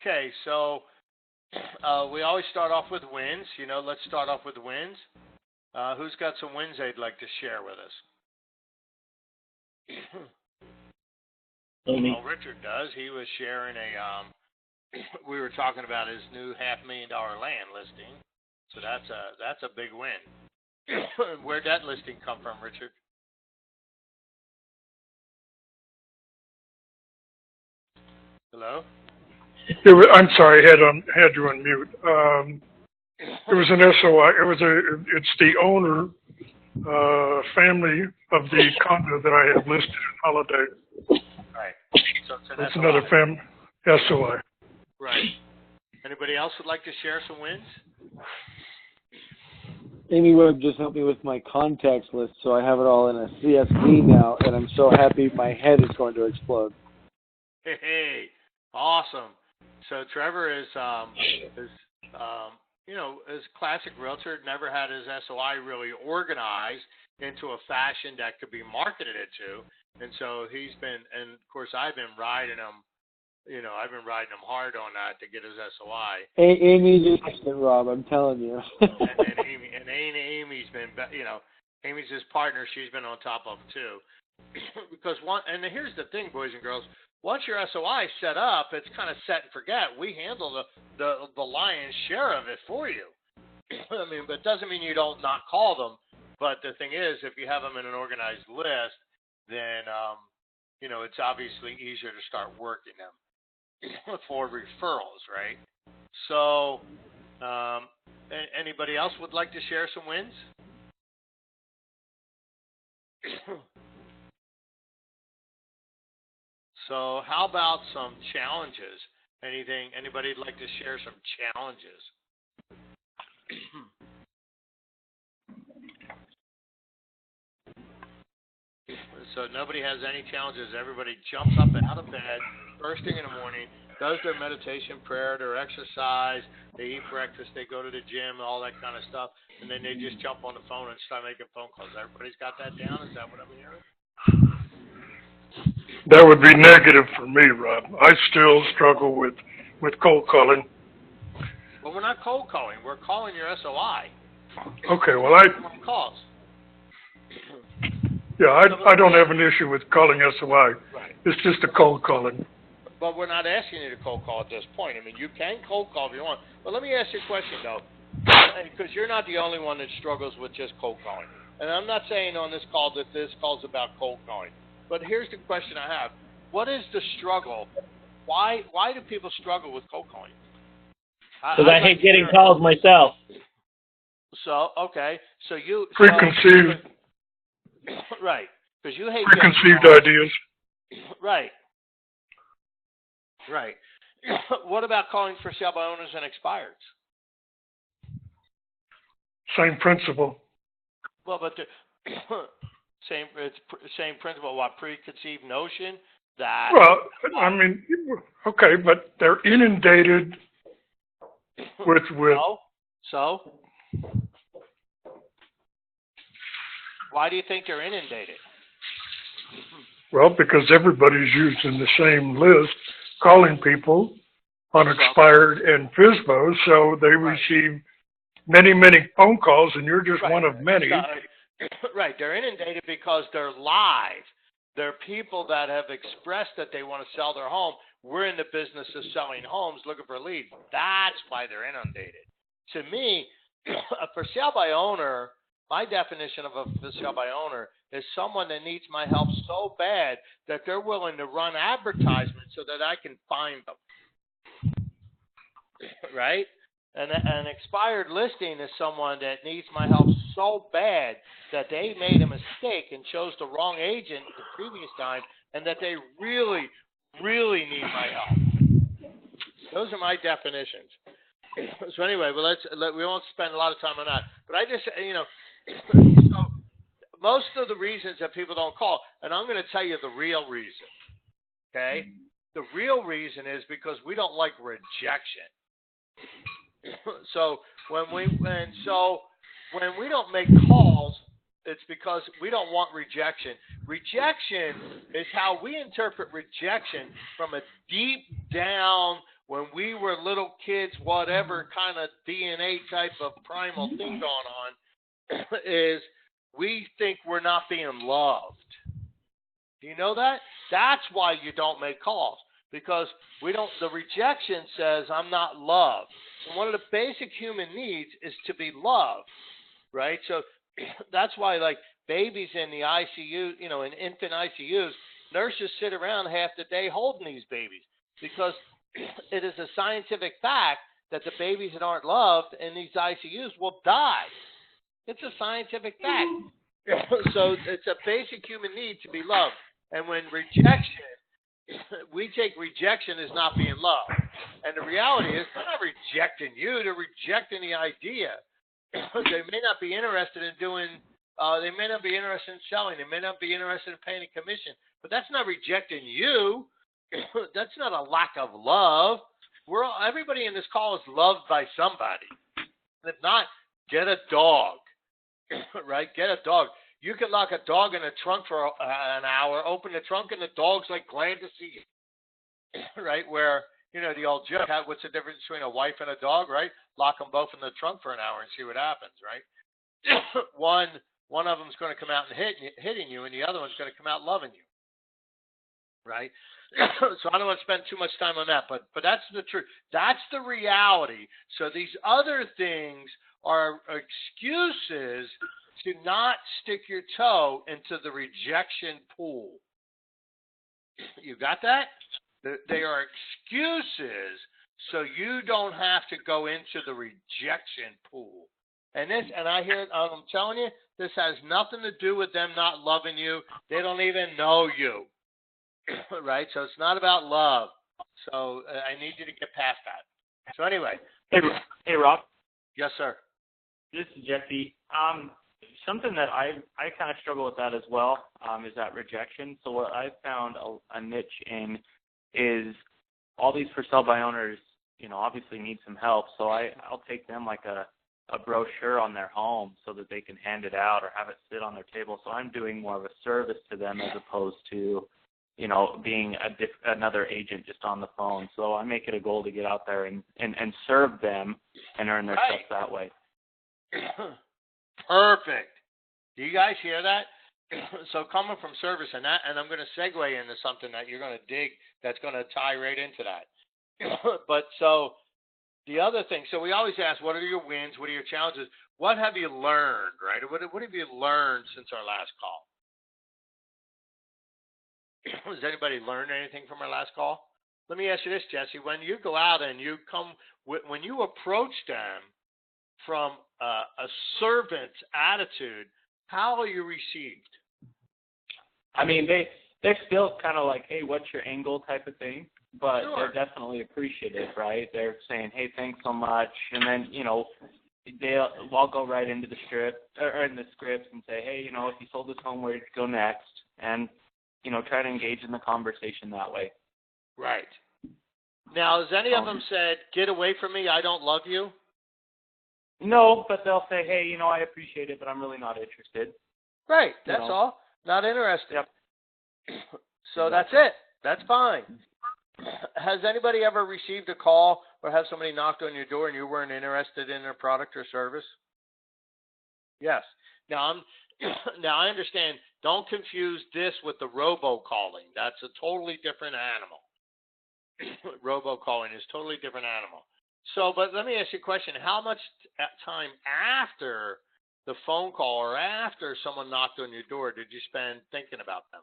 Okay, so we always start off with wins. Let's start off with wins. Who's got some wins they'd like to share with us? Amy. Well, Richard does. He was sharing we were talking about his new $500,000 land listing. So that's a big win. Where'd that listing come from, Richard? Hello? I'm sorry, had you on mute. It was an SOI. It's the owner, family of the condo that I have listed in Holiday. Right. So it's another family SOI. Right. Anybody else would like to share some wins? Amy Webb just helped me with my contacts list, so I have it all in a CSV now, and I'm so happy my head is going to explode. Hey, awesome. So Trevor is as classic realtor, never had his SOI really organized into a fashion that could be marketed to. And so he's been, and of course I've been riding him, I've been riding him hard on that to get his SOI. Amy just it, Rob, I'm telling you. and then Amy's been, Amy's his partner. She's been on top of him too. Because and here's the thing, boys and girls. Once your SOI is set up, it's kind of set and forget. We handle the lion's share of it for you. I mean, but it doesn't mean you don't not call them. But the thing is, if you have them in an organized list, then it's obviously easier to start working them for referrals, right? So, anybody else would like to share some wins? So how about some challenges? Anybody'd like to share some challenges? So nobody has any challenges. Everybody jumps up out of bed first thing in the morning, does their meditation, prayer, their exercise, they eat breakfast, they go to the gym, all that kind of stuff, and then they just jump on the phone and start making phone calls. Everybody's got that down? Is that what I'm hearing? That would be negative for me, Rob. I still struggle with cold calling. Well, we're not cold calling. We're calling your SOI. Okay, well, calls. Yeah, I don't have an issue with calling SOI. Right. It's just a cold calling. But we're not asking you to cold call at this point. I mean, you can cold call if you want. But let me ask you a question, though, because you're not the only one that struggles with just cold calling. And I'm not saying on this call that this call's about cold calling. But here's the question I have. What is the struggle? Why do people struggle with cold calling? Because I hate getting calls myself. So, okay. So you... Preconceived. Right. Because you hate preconceived ideas. Right. Right. What about calling for sale by owners and expireds? Same principle. Well, but same principle. What, preconceived notion that? Well, I mean, okay, but they're inundated with. So. Why do you think they're inundated? Well, because everybody's using the same list, calling people on expired and FSBO, so they receive many, many phone calls, and you're just one of many. Right. They're inundated because they're live. They're people that have expressed that they want to sell their home. We're in the business of selling homes, looking for leads. That's why they're inundated. To me, a for sale by owner, my definition of a for sale by owner is someone that needs my help so bad that they're willing to run advertisements so that I can find them. Right? An expired listing is someone that needs my help so bad that they made a mistake and chose the wrong agent the previous time, and that they really, really need my help. Those are my definitions. So anyway, we won't spend a lot of time on that. But I just, so most of the reasons that people don't call, and I'm going to tell you the real reason. Okay, the real reason is because we don't like rejection. So when we don't make calls, it's because we don't want rejection. Rejection is how we interpret rejection from a deep down when we were little kids, whatever kind of DNA type of primal thing going on, is we think we're not being loved. Do you know that? That's why you don't make calls, because we don't. The rejection says I'm not loved. And one of the basic human needs is to be loved, right? So that's why, like, babies in the ICU, in infant ICUs, nurses sit around half the day holding these babies, because it is a scientific fact that the babies that aren't loved in these ICUs will die. It's a scientific fact. So it's a basic human need to be loved. And when rejection, we take rejection as not being loved. And the reality is, they're not rejecting you, they're rejecting the idea. They may not be interested in they may not be interested in selling, they may not be interested in paying a commission, but that's not rejecting you. That's not a lack of love. Everybody in this call is loved by somebody. If not, get a dog, right? Get a dog. You can lock a dog in a trunk for an hour, open the trunk, and the dog's like glad to see you, right? Where, the old joke, what's the difference between a wife and a dog, right? Lock them both in the trunk for an hour and see what happens, right? One of them's going to come out and hitting you, and the other one's going to come out loving you, right? So I don't want to spend too much time on that, but that's the truth. That's the reality. So these other things are excuses to not stick your toe into the rejection pool. You got that? They are excuses so you don't have to go into the rejection pool. And I hear it, I'm telling you, this has nothing to do with them not loving you. They don't even know you, right? So it's not about love. So I need you to get past that. So anyway. Hey, Rob. Yes, sir. This is Jesse. Something that I kind of struggle with that as well is that rejection. So what I've found a niche in is all these for sale by owners, obviously need some help. So I'll take them like a brochure on their home so that they can hand it out or have it sit on their table. So I'm doing more of a service to them as opposed to, being another agent just on the phone. So I make it a goal to get out there and serve them and earn their trust that way. Perfect. Do you guys hear that? So coming from service and I'm going to segue into something that you're going to dig that's going to tie right into that. But so the other thing, so we always ask, what are your wins? What are your challenges? What have you learned, right? What have you learned since our last call? Has anybody learned anything from our last call? Let me ask you this, Jesse. When you go out and when you approach them from a servant's attitude, how are you received? I mean, they're still kind of like, hey, what's your angle type of thing, but Sure. They're definitely appreciative, right? They're saying, hey, thanks so much, and then I'll go right into the script and say, hey, if you sold this home, where'd you go next? And try to engage in the conversation that way. Right. Now, has any of them said, get away from me, I don't love you? No, but they'll say, hey, I appreciate it, but I'm really not interested. Right, that's all. Not interested. Yep. So that's it. That's fine. Has anybody ever received a call or have somebody knocked on your door and you weren't interested in their product or service? Yes. Now I understand. Don't confuse this with the robocalling. That's a totally different animal. Robocalling is a totally different animal. So, but let me ask you a question. How much time after the phone call or after someone knocked on your door did you spend thinking about them?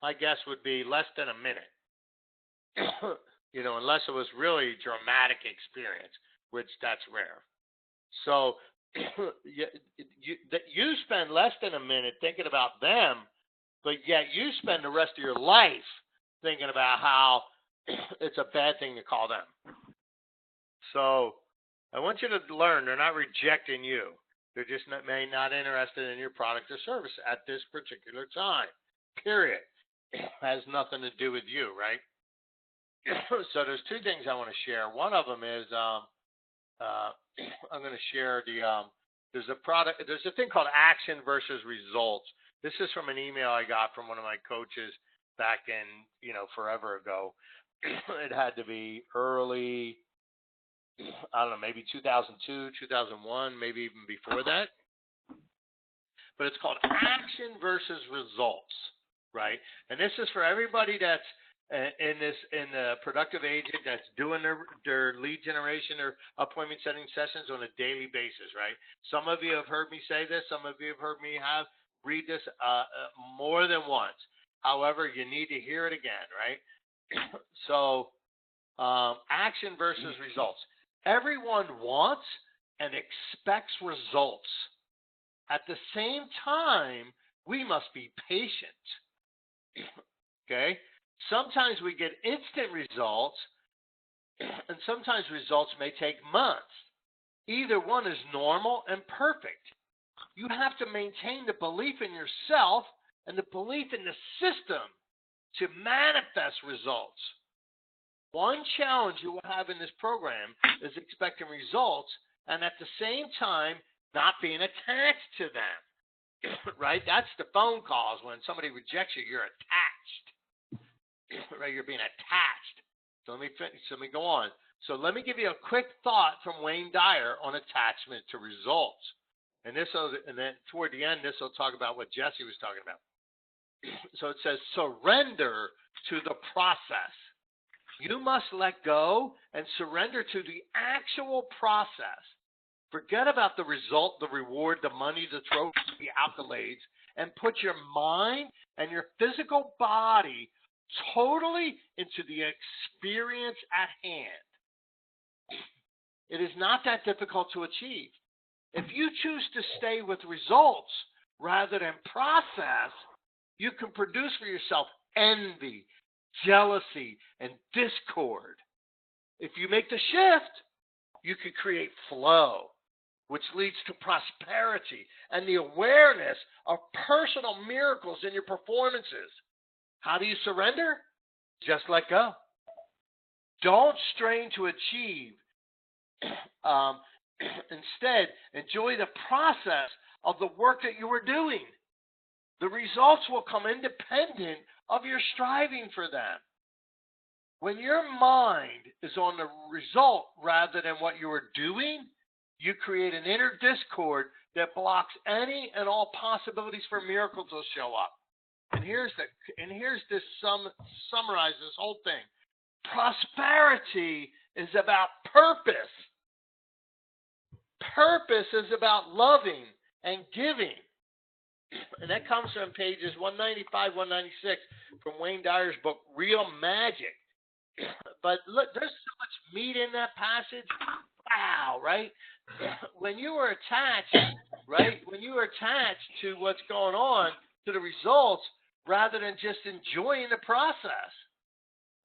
My guess would be less than a minute. Unless it was really dramatic experience, which that's rare. So you spend less than a minute thinking about them, but yet you spend the rest of your life thinking about how it's a bad thing to call them. So I want you to learn they're not rejecting you. They're just not interested in your product or service at this particular time. Period. It has nothing to do with you, right? So there's two things I want to share. One of them is I'm going to share there's a thing called action versus results. This is from an email I got from one of my coaches back in, forever ago. It had to be early, I don't know, maybe 2002, 2001, maybe even before that. But it's called action versus results, right? And this is for everybody that's in the productive agent that's doing their lead generation or appointment setting sessions on a daily basis, right? Some of you have heard me say this. Some of you have heard me read this more than once. However, you need to hear it again, right? So, action versus results. Everyone wants and expects results. At the same time, we must be patient. Okay? Sometimes we get instant results, and sometimes results may take months. Either one is normal and perfect. You have to maintain the belief in yourself and the belief in the system to manifest results. One challenge you will have in this program is expecting results and at the same time not being attached to them. Right? That's the phone calls. When somebody rejects you, you're attached. Right? You're being attached. So let me finish. Let me go on. So let me give you a quick thought from Wayne Dyer on attachment to results. And then toward the end, this will talk about what Jesse was talking about. So it says surrender to the process. You must let go and surrender to the actual process. Forget about the result, the reward, the money, the trophy, the accolades, and put your mind and your physical body totally into the experience at hand. It is not that difficult to achieve. If you choose to stay with results rather than process, you can produce for yourself envy, jealousy, and discord. If you make the shift, you can create flow, which leads to prosperity and the awareness of personal miracles in your performances. How do you surrender? Just let go. Don't strain to achieve. Instead, enjoy the process of the work that you are doing. The results will come independent of your striving for them. When your mind is on the result rather than what you are doing, you create an inner discord that blocks any and all possibilities for miracles to show up. And here's this summarize this whole thing. Prosperity is about purpose. Purpose is about loving and giving. And that comes from pages 195, 196 from Wayne Dyer's book, Real Magic. But look, there's so much meat in that passage. Wow, right? When you are attached, right? When you are attached to what's going on, to the results, rather than just enjoying the process.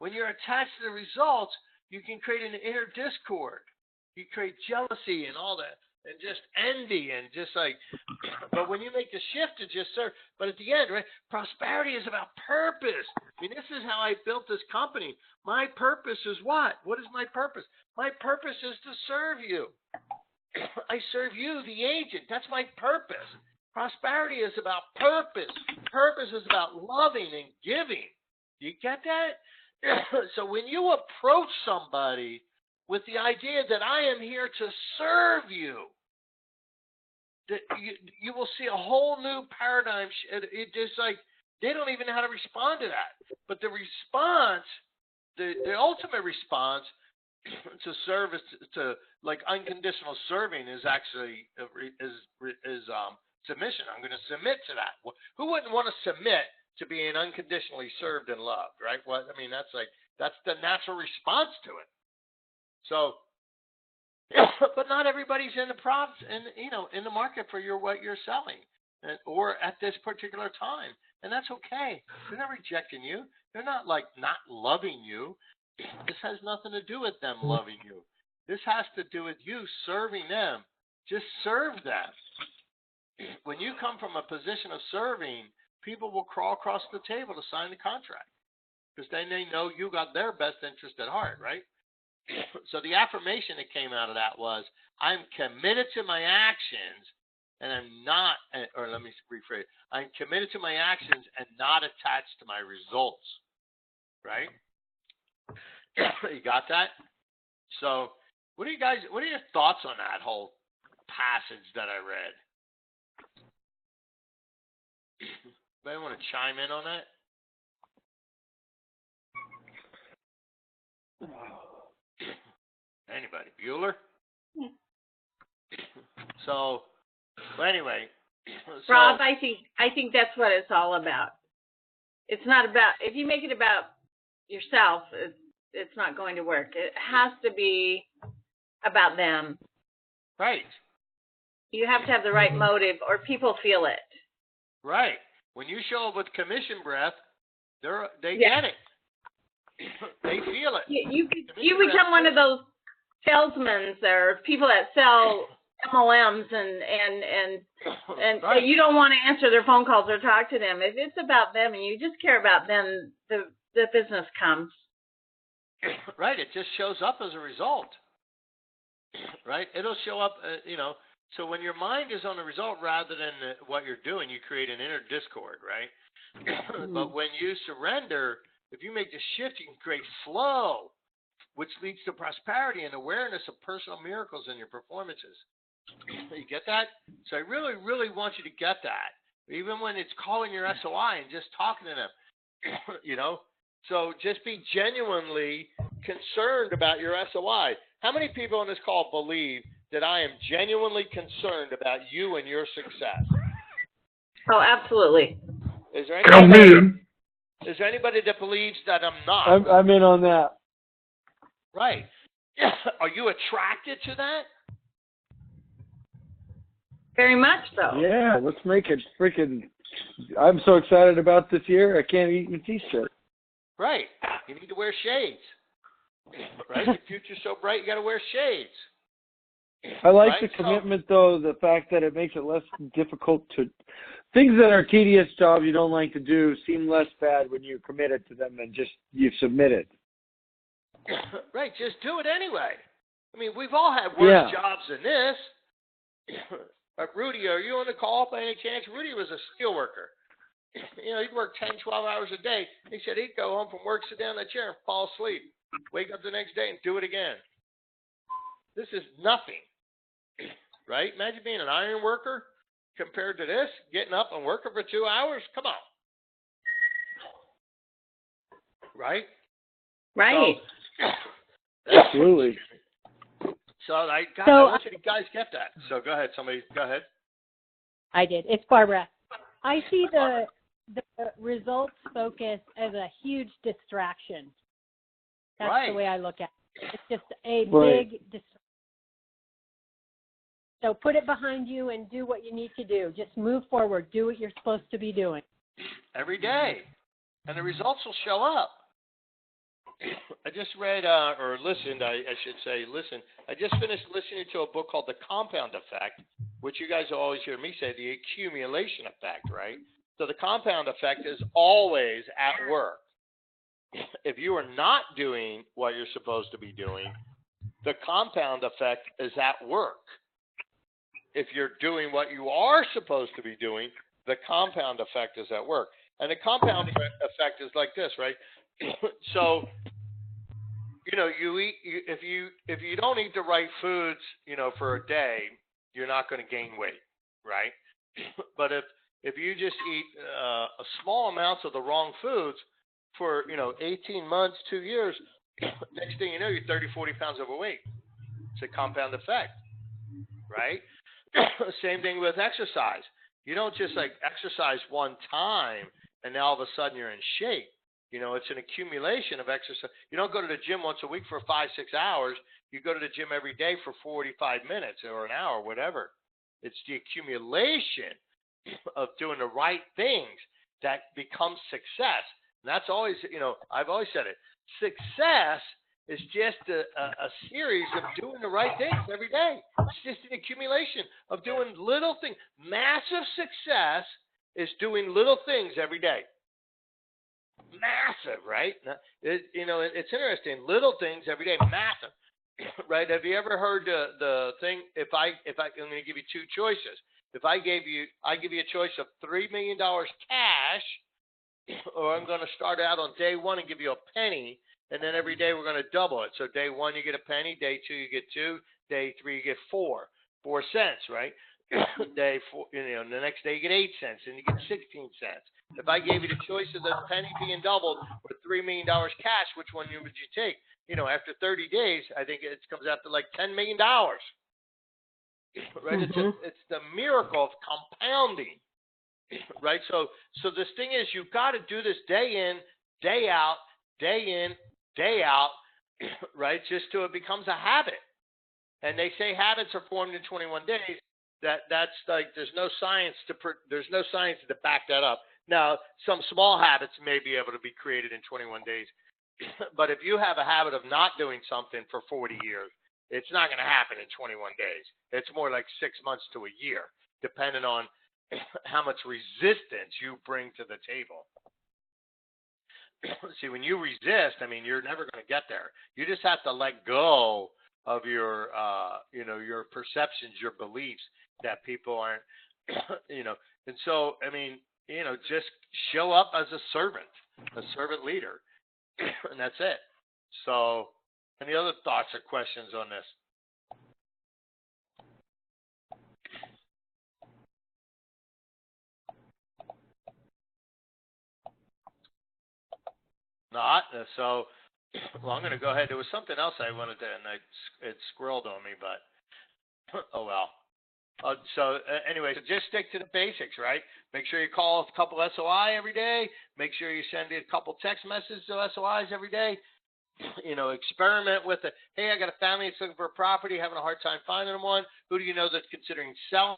When you're attached to the results, you can create an inner discord. You create jealousy and all that, and just envy and just like, but when you make the shift to just serve, but at the end, right, prosperity is about purpose. I mean, this is how I built this company. My purpose is what? What is my purpose? My purpose is to serve you. I serve you, the agent. That's my purpose. Prosperity is about purpose. Purpose is about loving and giving. Do you get that? So when you approach somebody with the idea that I am here to serve you, that you will see a whole new paradigm. It just like they don't even know how to respond to that. But the response, the ultimate response to service, to like unconditional serving, is actually submission. I'm going to submit to that. Who wouldn't want to submit to being unconditionally served and loved, right? Well, I mean, that's the natural response to it. So, but not everybody's in the market for what you're selling, or at this particular time, and that's okay. They're not rejecting you. They're not like not loving you. This has nothing to do with them loving you. This has to do with you serving them. Just serve them. When you come from a position of serving, people will crawl across the table to sign the contract because then they know you got their best interest at heart, right? So the affirmation that came out of that was, I'm committed to my actions and I'm not, or let me rephrase, I'm committed to my actions and not attached to my results, right? You got that? So, what are your thoughts on that whole passage that I read? Anybody want to chime in on that? Anybody? Bueller? So, well, anyway. So, Rob, I think that's what it's all about. It's not about, if you make it about yourself, it's not going to work. It has to be about them. right, You have to have the right motive, or people feel it. right. When you show up with commission breath, they Yeah. get it. They feel it. You become one of those salesmen or people that sell MLMs and Right. you don't want to answer their phone calls or talk to them. If it's about them and you just care about them, the business comes. Right, it just shows up as a result. Right, it'll show up. So when your mind is on the result rather than what you're doing, you create an inner discord, right? But when you surrender, if you make the shift, you can create flow, which leads to prosperity and awareness of personal miracles in your performances. You get that? So I really, really want you to get that. Even when it's calling your SOI and just talking to them, So just be genuinely concerned about your SOI. How many people on this call believe that I am genuinely concerned about you and your success? Oh, absolutely. Is there Count me in. Is there anybody that believes that I'm not? I'm in on that. Right. Are you attracted to that? Very much so. Yeah, let's make it freaking. I'm so excited about this year. I can't even see shit. Right. You need to wear shades. Right? The future's so bright, you got to wear shades. I like Right? the commitment, though, the fact that it makes it less difficult to. Things that are tedious jobs you don't like to do seem less bad when you're committed to them and just you submit it. Right, just do it anyway. I mean, we've all had worse jobs than this. Rudy, are you on the call by any chance? Rudy was a steel worker. He'd work 10, 12 hours a day. He said he'd go home from work, sit down in the chair, and fall asleep. Wake up the next day and do it again. This is nothing, right? Imagine being an iron worker compared to this, getting up and working for 2 hours. Come on. Right? Right. Absolutely. So I want you to guys get that. So go ahead, somebody. Go ahead. I did. It's Barbara. I see the results focus as a huge distraction. That's Right. the way I look at it. It's just a Right. big distraction. So put it behind you and do what you need to do. Just move forward. Do what you're supposed to be doing. Every day. And the results will show up. I just read, or listened, I should say, I just finished listening to a book called The Compound Effect, which you guys will always hear me say, the accumulation effect, right? So the compound effect is always at work. If you are not doing what you're supposed to be doing, the compound effect is at work. If you're doing what you are supposed to be doing, the compound effect is at work. And the compound effect is like this, right? So, you eat. If you don't eat the right foods, for a day, you're not going to gain weight, right? But if you just eat a small amounts of the wrong foods for 18 months, 2 years, next thing you know, you're 30, 40 pounds overweight. It's a compound effect, right? Same thing with exercise. You don't just exercise one time and now all of a sudden you're in shape. It's an accumulation of exercise. You don't go to the gym once a week for 5-6 hours. You go to the gym every day for 45 minutes or an hour, whatever. It's the accumulation of doing the right things that becomes success. And that's always, I've always said it. Success is just a series of doing the right things every day. It's just an accumulation of doing little things. Massive success is doing little things every day. Massive, right? It's interesting. Little things every day, massive, right? Have you ever heard the thing? If I'm going to give you two choices. If I give you a choice of $3 million cash, or I'm going to start out on day one and give you a penny and then every day we're going to double it. So day 1 you get a penny, day 2 you get 2, day 3 you get 4 cents, right? Day 4, the next day you get 8 cents, and you get 16 cents. If I gave you the choice of the penny being doubled or $3 million cash, which one would you take? After 30 days, I think it comes out to like $10 million. Right? Mhm. It's the miracle of compounding. Right? So this thing is, you've got to do this day in, day out, right? Just till it becomes a habit. And they say habits are formed in 21 days. That's like there's no science to back that up. Now, some small habits may be able to be created in 21 days, but if you have a habit of not doing something for 40 years, it's not going to happen in 21 days. It's more like 6 months to a year, depending on how much resistance you bring to the table. See, when you resist, you're never going to get there. You just have to let go of your, your perceptions, your beliefs that people aren't, and so, just show up as a servant leader, and that's it. So, any other thoughts or questions on this? Not. So, well, I'm going to go ahead. There was something else I wanted to, and it squirreled on me, but oh well. Anyway, so just stick to the basics, right? Make sure you call a couple SOI every day. Make sure you send a couple text messages to SOIs every day. Experiment with it. Hey, I got a family that's looking for a property, having a hard time finding one. Who do you know that's considering selling?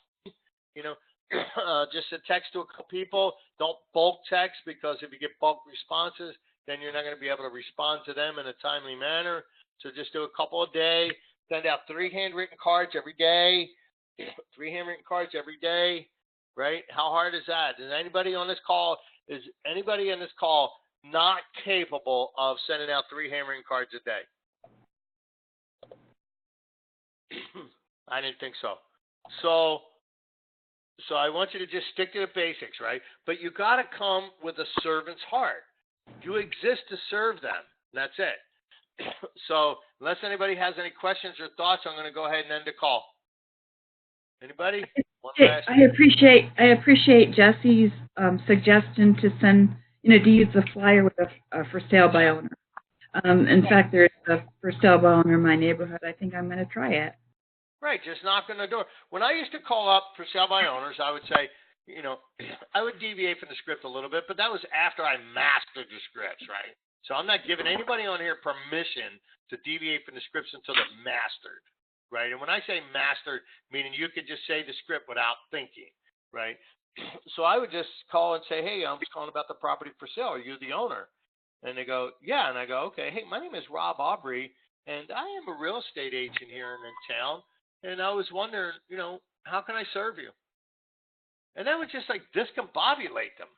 Just a text to a couple people. Don't bulk text, because if you get bulk responses, then you're not going to be able to respond to them in a timely manner. So just do a couple a day. Send out 3 handwritten cards every day. 3 handwritten cards every day, right? How hard is that? Is anybody on this call not capable of sending out 3 handwritten cards a day? I didn't think so. So I want you to just stick to the basics, right? But you got to come with a servant's heart. You exist to serve them. That's it. So unless anybody has any questions or thoughts, I'm going to go ahead and end the call. Anybody? I appreciate Jesse's suggestion to send, to use the flyer with a for sale by owner. In fact, there's a for sale by owner in my neighborhood. I think I'm going to try it. Right, just knock on the door. When I used to call up for sale by owners, I would say, I would deviate from the script a little bit, but that was after I mastered the scripts, right? So I'm not giving anybody on here permission to deviate from the scripts until they're mastered, right? And when I say mastered, meaning you could just say the script without thinking, right? So I would just call and say, hey, I'm just calling about the property for sale. Are you the owner? And they go, yeah. And I go, okay, hey, my name is Rob Aubrey, and I am a real estate agent here in town. And I was wondering, how can I serve you? And that would just like discombobulate them,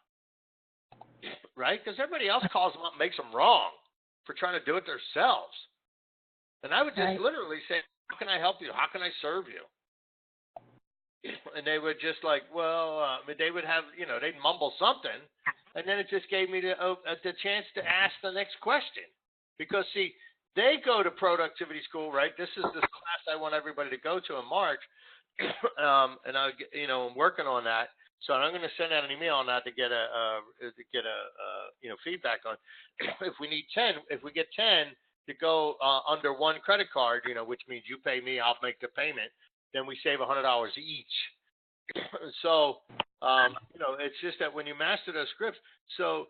right? Because everybody else calls them up and makes them wrong for trying to do it themselves. And I would just literally say, how can I help you? How can I serve you? And they would just like, they would have, they'd mumble something. And then it just gave me the chance to ask the next question. Because, see, they go to productivity school, right? This is this class I want everybody to go to in March. And I'm working on that. So I'm going to send out an email on that to get feedback on. If we get 10 to go under one credit card, which means you pay me, I'll make the payment, then we save $100 each. So, it's just that when you master those scripts, so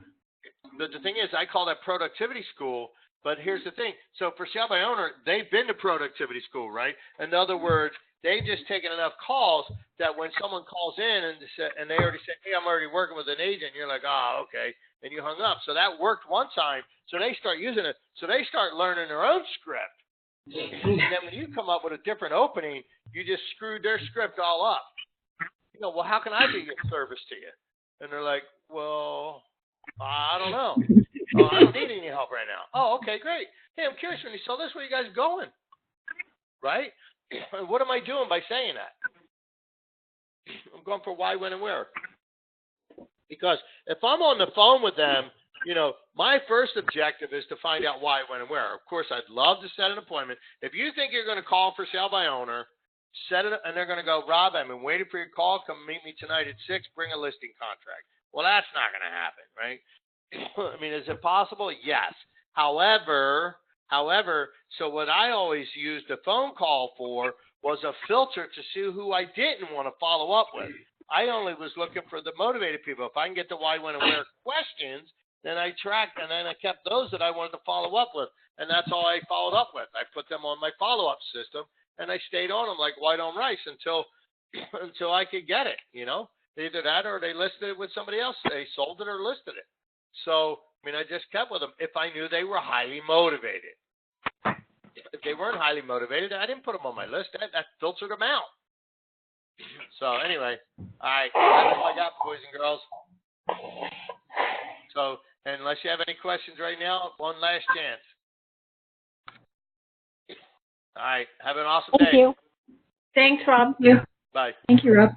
the thing is, I call that productivity school. But here's the thing. So for sale by owner, they've been to productivity school, right? In other words, they've just taken enough calls that when someone calls in and they already say, hey, I'm already working with an agent, you're like, oh, okay. And you hung up. So that worked one time. So they start using it. So they start learning their own script. And then when you come up with a different opening, you just screwed their script all up. Well, how can I be of service to you? And they're like, well, I don't know. Oh, I don't need any help right now. Oh, okay, great. Hey, I'm curious, when you saw this, where are you guys going? Right? What am I doing by saying that? I'm going for why, when, and where. Because if I'm on the phone with them my first objective is to find out why, when, and where. Of course, I'd love to set an appointment. If you think you're going to call for sale by owner, set it, and they're going to go, Rob, I've been waiting for your call. Come meet me tonight at 6. Bring a listing contract. Well, that's not going to happen, right? I mean, is it possible? Yes. However, so what I always used a phone call for was a filter to see who I didn't want to follow up with. I only was looking for the motivated people. If I can get the why, when, and where questions, then I tracked, and then I kept those that I wanted to follow up with, and that's all I followed up with. I put them on my follow-up system, and I stayed on them like white on rice until I could get it, Either that or they listed it with somebody else. They sold it or listed it. So, I just kept with them if I knew they were highly motivated. If they weren't highly motivated, I didn't put them on my list. That filtered them out. So, anyway, all right. That's all I got, boys and girls. So, unless you have any questions right now, one last chance. All right. Have an awesome day. Thank you. Thanks, Rob. Thank you. Bye. Thank you, Rob.